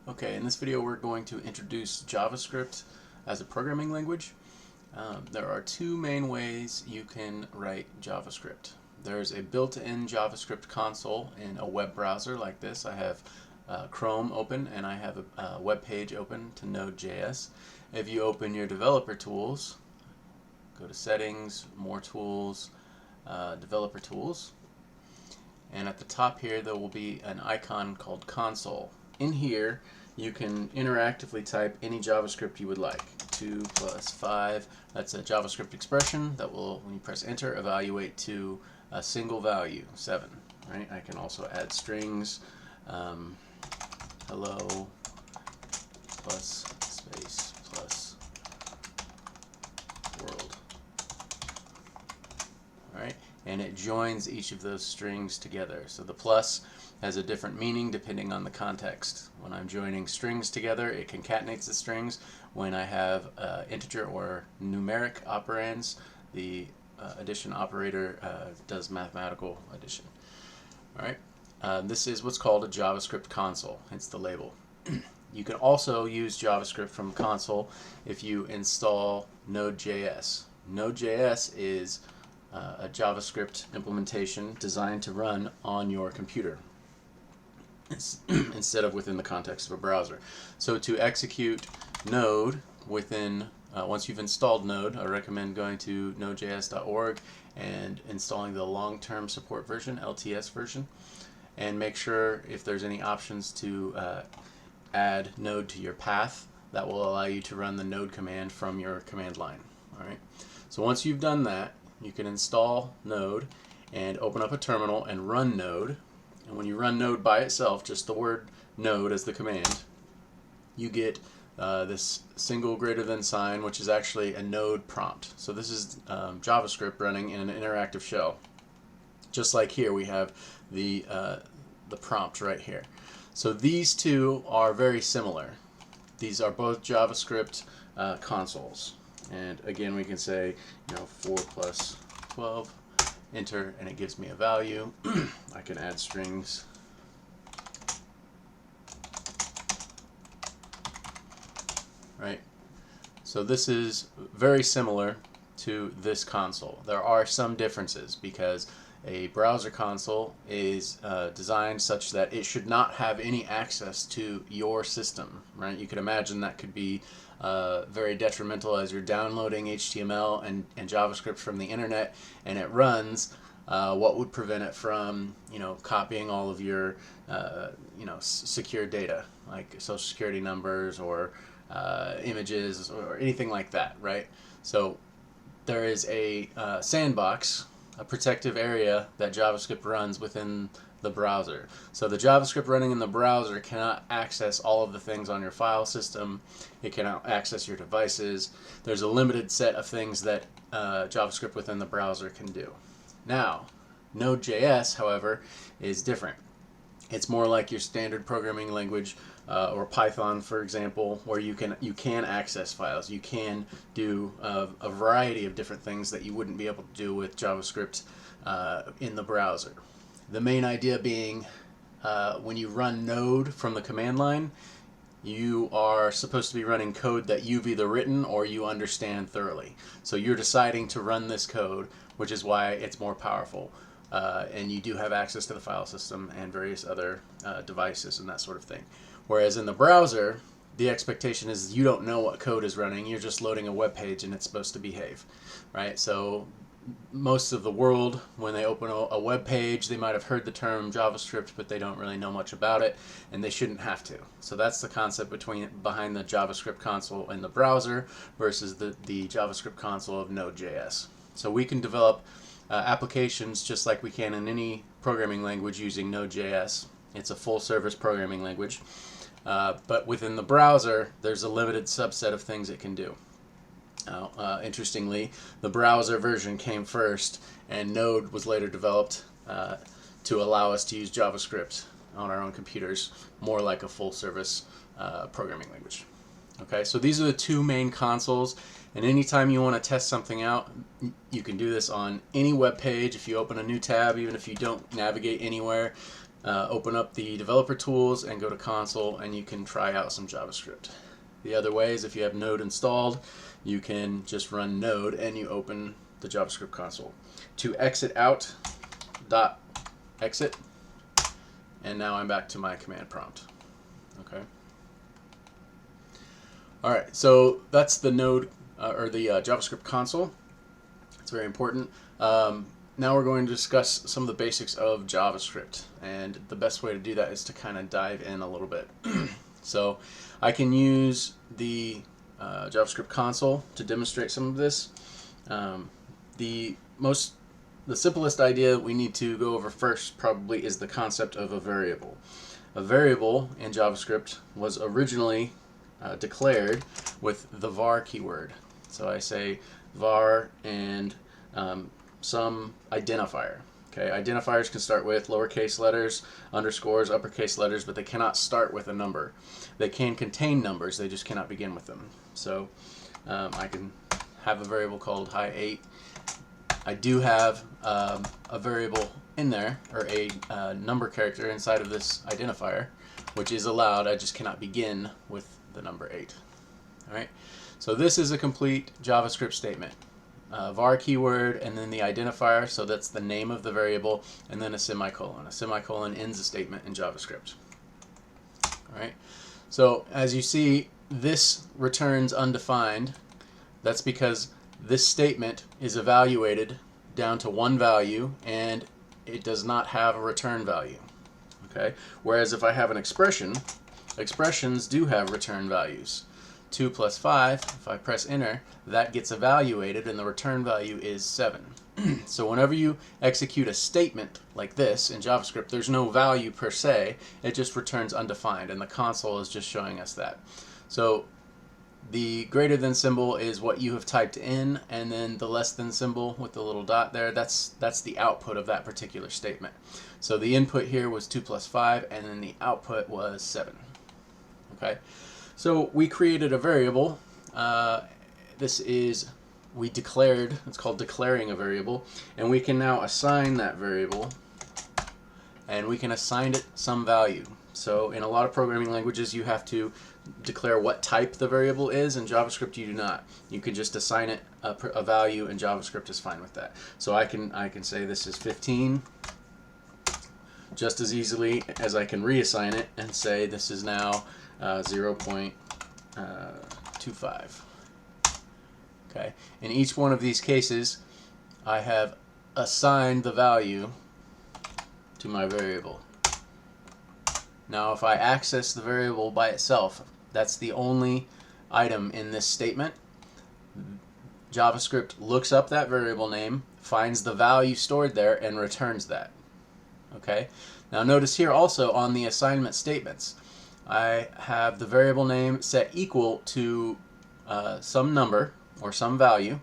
Okay, in this video we're going to introduce JavaScript as a programming language. There are two main ways you can write JavaScript. There's a built-in JavaScript console in a web browser like this. I have Chrome open and I have a web page open to Node.js. If you open your developer tools, go to Settings, More Tools, Developer Tools, and at the top here there will be an icon called Console. In here you can interactively type any JavaScript you would like. 2 plus 5, that's a JavaScript expression that will, when you press enter, evaluate to a single value, 7. Right? I can also add strings, hello plus space plus world. Alright, and it joins each of those strings together. So the plus has a different meaning depending on the context. When I'm joining strings together, it concatenates the strings. When I have integer or numeric operands, the addition operator does mathematical addition. Alright, this is what's called a JavaScript console, hence the label. You can also use JavaScript from console if you install Node.js. Node.js is a JavaScript implementation designed to run on your computer instead of within the context of a browser. So to execute Node within, once you've installed Node, I recommend going to nodejs.org and installing the long-term support version, LTS version, and make sure if there's any options to add Node to your path. That will allow you to run the Node command from your command line. All right. So once you've done that, you can install Node and open up a terminal and run Node. And when you run Node by itself, just the word Node as the command, you get this single greater than sign, which is actually a Node prompt. So this is JavaScript running in an interactive shell. Just like here, we have the prompt right here. So these two are very similar. These are both JavaScript consoles. And again, we can say, 4 plus 12, enter, and it gives me a value. I can add strings. Right? So this is very similar to this console. There are some differences because a browser console is designed such that it should not have any access to your system. Right? You could imagine that could be very detrimental as you're downloading HTML and JavaScript from the internet and it runs. What would prevent it from, copying all of your, secure data, like social security numbers or images or anything like that, right? So there is a sandbox, a protective area that JavaScript runs within the browser. So the JavaScript running in the browser cannot access all of the things on your file system. It cannot access your devices. There's a limited set of things that JavaScript within the browser can do. Now, Node.js, however, is different. It's more like your standard programming language, or Python, for example, where you can access files. You can do a variety of different things that you wouldn't be able to do with JavaScript in the browser. The main idea being when you run Node from the command line, you are supposed to be running code that you've either written or you understand thoroughly. So you're deciding to run this code, which is why it's more powerful. And you do have access to the file system and various other devices and that sort of thing. Whereas in the browser, the expectation is you don't know what code is running. You're just loading a web page and it's supposed to behave, right? So most of the world, when they open a web page, they might have heard the term JavaScript, but they don't really know much about it, and they shouldn't have to. So that's the concept behind the JavaScript console in the browser versus the JavaScript console of Node.js. So we can develop applications just like we can in any programming language using Node.js. It's a full-service programming language, but within the browser, there's a limited subset of things it can do. Now, interestingly, the browser version came first, and Node was later developed to allow us to use JavaScript on our own computers, more like a full-service programming language. Okay, so these are the two main consoles, and anytime you want to test something out, you can do this on any web page. If you open a new tab, even if you don't navigate anywhere, open up the developer tools and go to console, and you can try out some JavaScript. The other way is if you have Node installed, you can just run Node and you open the JavaScript console. To exit out, .exit, and now I'm back to my command prompt. Okay. All right, so that's the Node or the JavaScript console. It's very important. Now we're going to discuss some of the basics of JavaScript, and the best way to do that is to kind of dive in a little bit. So I can use the JavaScript console to demonstrate some of this. The simplest idea we need to go over first probably is the concept of a variable. A variable in JavaScript was originally declared with the var keyword. So I say var and some identifier. Okay, identifiers can start with lowercase letters, underscores, uppercase letters, but they cannot start with a number. They can contain numbers, they just cannot begin with them. So I can have a variable called high8. I do have a variable in there, or a number character inside of this identifier, which is allowed. I just cannot begin with the number 8. All right. So this is a complete JavaScript statement. Var keyword and then the identifier, so that's the name of the variable, and then a semicolon. A semicolon ends a statement in JavaScript. All right. So as you see, this returns undefined. That's because this statement is evaluated down to one value and it does not have a return value. Okay. Whereas if I have an expression, expressions do have return values. 2 plus 5, if I press enter, that gets evaluated and the return value is 7. So whenever you execute a statement like this in JavaScript, there's no value per se, it just returns undefined, and the console is just showing us that. So the greater than symbol is what you have typed in, and then the less than symbol with the little dot there, that's the output of that particular statement. So the input here was 2 plus 5, and then the output was 7. Okay. So we created a variable. We declared, it's called declaring a variable, and we can now assign that variable, and we can assign it some value. So in a lot of programming languages, you have to declare what type the variable is. In JavaScript, you do not. You can just assign it a value, and JavaScript is fine with that. So I can say this is 15, just as easily as I can reassign it and say this is now 0.25. Okay. In each one of these cases, I have assigned the value to my variable. Now, if I access the variable by itself, that's the only item in this statement. JavaScript looks up that variable name, finds the value stored there, and returns that. Okay. Now, notice here also on the assignment statements, I have the variable name set equal to some number or some value.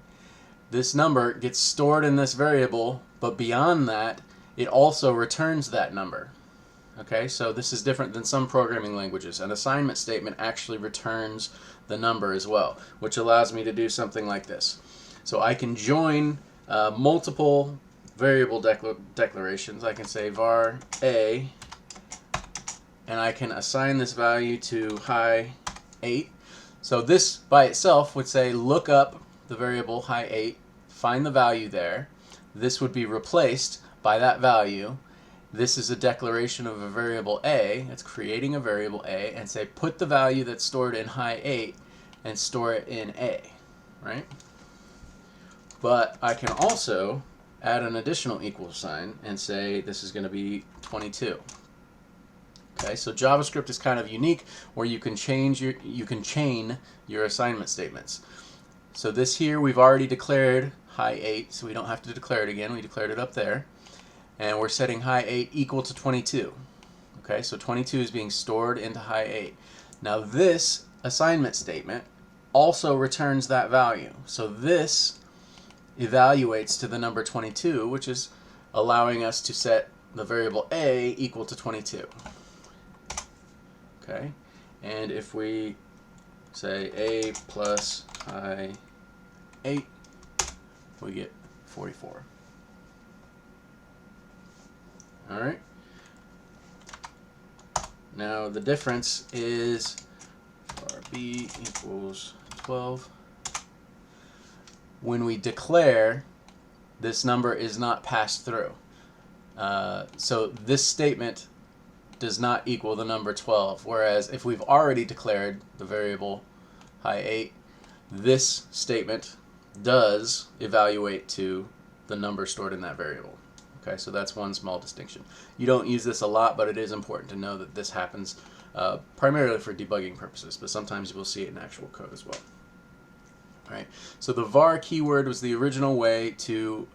This number gets stored in this variable, but beyond that, it also returns that number. Okay, so this is different than some programming languages. An assignment statement actually returns the number as well, which allows me to do something like this. So I can join multiple variable declarations. I can say var a, and I can assign this value to high8. So this by itself would say look up the variable high8, find the value there. This would be replaced by that value. This is a declaration of a variable a. It's creating a variable a, and say put the value that's stored in high8 and store it in a, right? But I can also add an additional equal sign and say this is going to be 22. Okay, so JavaScript is kind of unique where you can chain your assignment statements. So this here we've already declared high8, so we don't have to declare it again. We declared it up there. And we're setting high8 equal to 22. Okay, so 22 is being stored into high8. Now this assignment statement also returns that value. So this evaluates to the number 22, which is allowing us to set the variable a equal to 22. Okay, and if we say a plus high8, we get 44. All right. Now the difference is var b equals 12. When we declare, this number is not passed through. So this statement does not equal the number 12, whereas if we've already declared the variable high8, this statement does evaluate to the number stored in that variable. Okay, so that's one small distinction. You don't use this a lot, but it is important to know that this happens primarily for debugging purposes, but sometimes you will see it in actual code as well. All right, so the var keyword was the original way to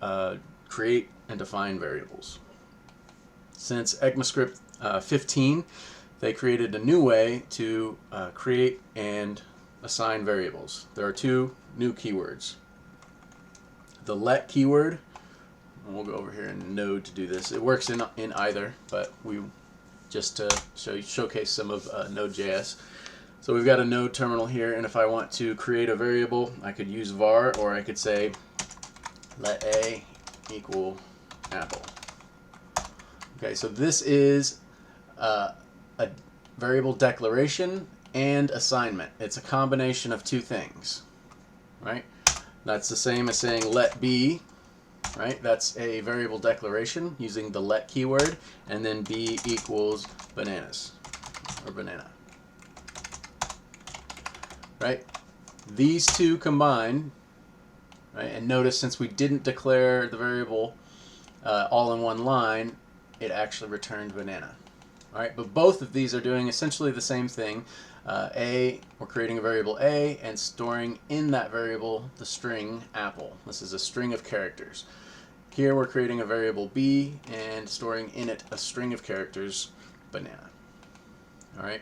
create and define variables. Since ECMAScript 15, they created a new way to create and assign variables. There are two new keywords. The let keyword, and we'll go over here in Node to do this. It works in either, but we just to showcase some of Node.js. So we've got a Node terminal here, and if I want to create a variable, I could use var, or I could say let a equal apple. Okay, so this is a variable declaration and assignment. It's a combination of two things, right? That's the same as saying let b, right? That's a variable declaration using the let keyword, and then b equals bananas, or banana, right? These two combine, right? And notice since we didn't declare the variable all in one line, it actually returned banana. All right, but both of these are doing essentially the same thing. We're creating a variable a and storing in that variable the string apple. This is a string of characters. Here we're creating a variable b and storing in it a string of characters, banana. All right,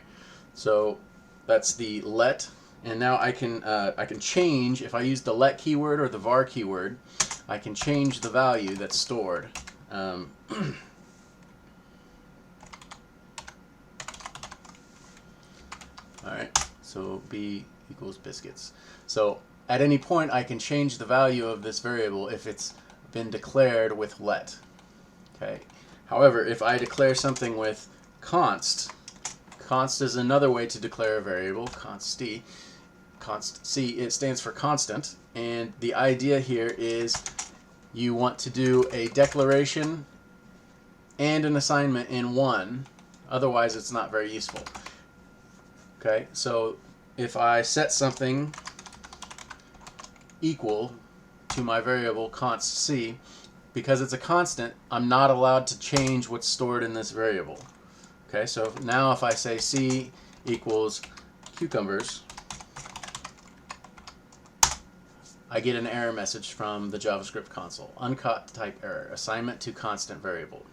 so that's the let, and now I can change, if I use the let keyword or the var keyword, I can change the value that's stored. Alright, so b equals biscuits. So at any point I can change the value of this variable if it's been declared with let. Okay. However, if I declare something with const is another way to declare a variable, const c, it stands for constant, and the idea here is you want to do a declaration and an assignment in one, otherwise it's not very useful. Okay, so if I set something equal to my variable const c, because it's a constant, I'm not allowed to change what's stored in this variable. Okay, so now if I say c equals cucumbers, I get an error message from the JavaScript console. Uncaught type error, assignment to constant variable.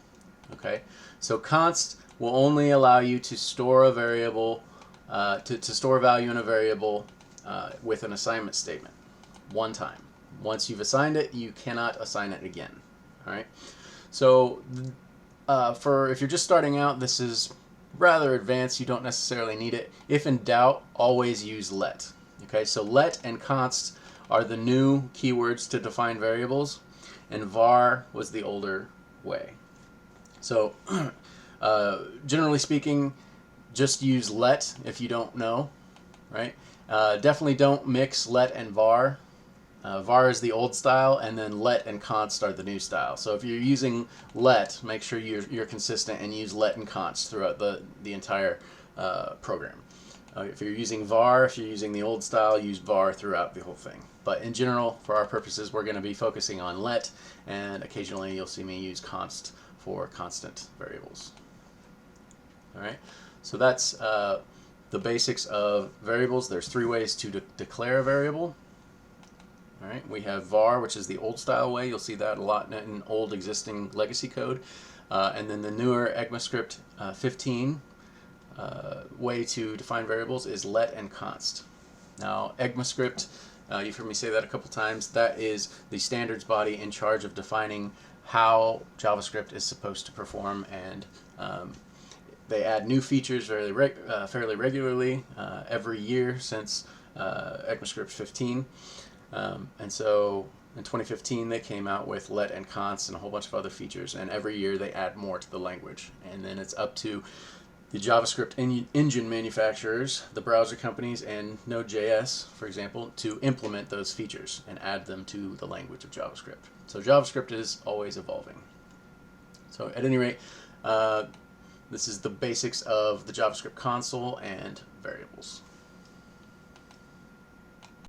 Okay, so const will only allow you to store a variable, to store value in a variable with an assignment statement one time. Once you've assigned it, you cannot assign it again. All right, so if you're just starting out, this is rather advanced. You don't necessarily need it. If in doubt, always use let. Okay, so let and const are the new keywords to define variables, and var was the older way. So generally speaking, just use let if you don't know, right? Definitely don't mix let and var. Var is the old style, and then let and const are the new style. So if you're using let, make sure you're consistent and use let and const throughout the entire program. If you're using var, if you're using the old style, use var throughout the whole thing. But in general, for our purposes, we're going to be focusing on let, and occasionally you'll see me use const for constant variables. All right, so that's the basics of variables. There's three ways to declare a variable. All right, we have var, which is the old style way. You'll see that a lot in old existing legacy code. And then the newer ECMAScript 15 way to define variables is let and const. Now, ECMAScript, you've heard me say that a couple times, that is the standards body in charge of defining how JavaScript is supposed to perform, and they add new features fairly regularly every year since ECMAScript 15. And so in 2015 they came out with let and const and a whole bunch of other features, and every year they add more to the language, and then it's up to the JavaScript engine manufacturers, the browser companies, and Node.js, for example, to implement those features and add them to the language of JavaScript. So JavaScript is always evolving. So at any rate, this is the basics of the JavaScript console and variables.